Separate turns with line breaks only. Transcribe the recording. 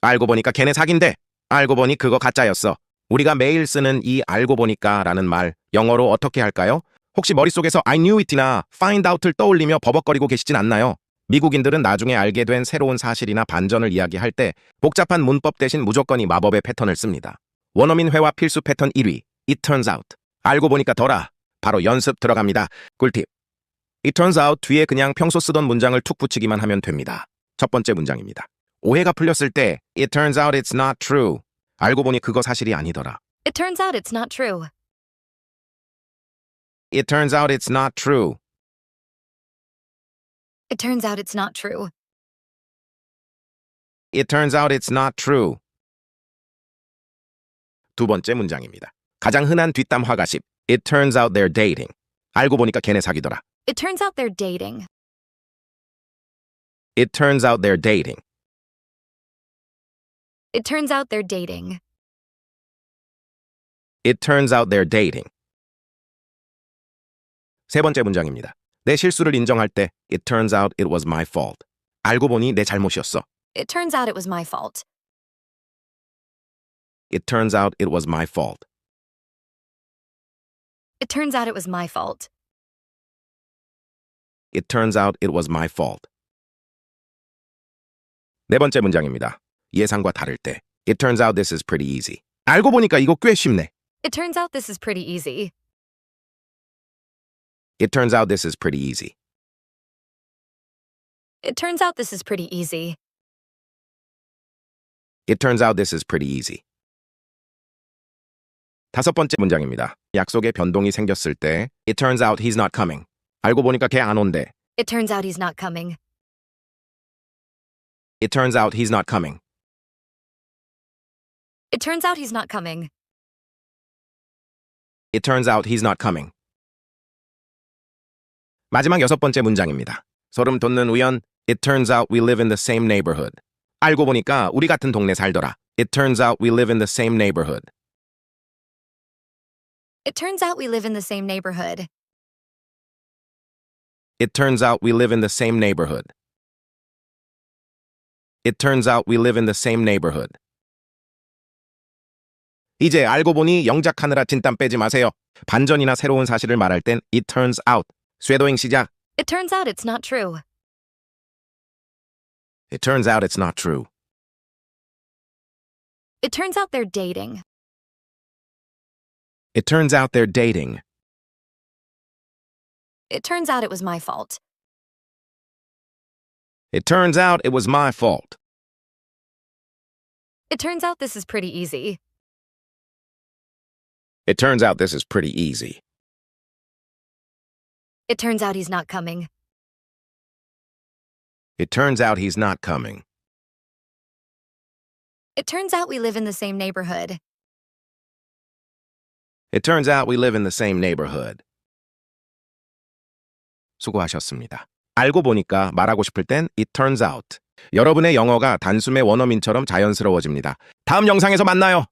알고 보니까 걔네 사귄대. 알고 보니 그거 가짜였어. 우리가 매일 쓰는 이 알고 보니까 라는 말, 영어로 어떻게 할까요? 혹시 머릿속에서 I knew it나 find out를 떠올리며 버벅거리고 계시진 않나요? 미국인들은 나중에 알게 된 새로운 사실이나 반전을 이야기할 때 복잡한 문법 대신 무조건 이 마법의 패턴을 씁니다. 원어민 회화 필수 패턴 1위, It turns out. 알고 보니까 더라. 바로 연습 들어갑니다. 꿀팁. It turns out 뒤에 그냥 평소 쓰던 문장을 툭 붙이기만 하면 됩니다. 첫 번째 문장입니다. 오해가 풀렸을 때 It turns out it's not true. 알고 보니 그거 사실이 아니더라.
It turns out it's not true.
It turns out it's not true.
It turns out it's not true.
It turns out it's not true. 두 번째 문장입니다. 가장 흔한 뒷담 화가십. It turns out they're dating. 알고 보니까 걔네 사귀더라.
It turns out they're dating.
It turns out they're dating.
It turns out they're dating.
It turns out they're dating. 세 번째 문장입니다. 내 실수를 인정할 때 It turns out it was my fault. 알고 보니 내 잘못이었어.
It turns out it was my fault.
It turns out it was my fault.
It turns out it was my fault.
It turns out it was my fault. 네 번째 문장입니다. 예상과 다를 때 It turns out this is pretty easy. 알고 보니까 이거 꽤 쉽네.
It turns out this is pretty easy.
It turns out this is pretty easy.
It turns out this is pretty easy.
It turns out this is pretty easy. 다섯 번째 문장입니다. 약속에 변동이 생겼을 때 It turns out he's not coming. 알고 보니까 걔 안 온대.
It turns out he's not coming.
It turns out he's not coming.
It turns out he's not coming.
It turns out he's not coming. 마지막 여섯 번째 문장입니다. 소름 돋는 우연. It turns out we live in the same neighborhood. 알고 보니까 우리 같은 동네 살더라. It turns out we live in the same neighborhood.
It turns out we live in the same neighborhood.
It turns out we live in the same neighborhood. It turns out we live in the same neighborhood. 이제 알고 보니 영작하느라 진땀 빼지 마세요. 반전이나 새로운 사실을 말할 땐 It turns out. 쇄도잉 시작.
It turns out it's not true.
It turns out it's not true.
It turns out they're dating.
It turns out they're dating.
It turns out it was my fault.
It turns out it was my fault.
It turns out this is pretty easy.
It turns out this is pretty easy.
It turns out he's not coming.
It turns out he's not coming.
It turns out we live in the same neighborhood.
It turns out we live in the same neighborhood. 수고하셨습니다. 알고 보니까 말하고 싶을 땐 It turns out. 여러분의 영어가 단숨에 원어민처럼 자연스러워집니다. 다음 영상에서 만나요.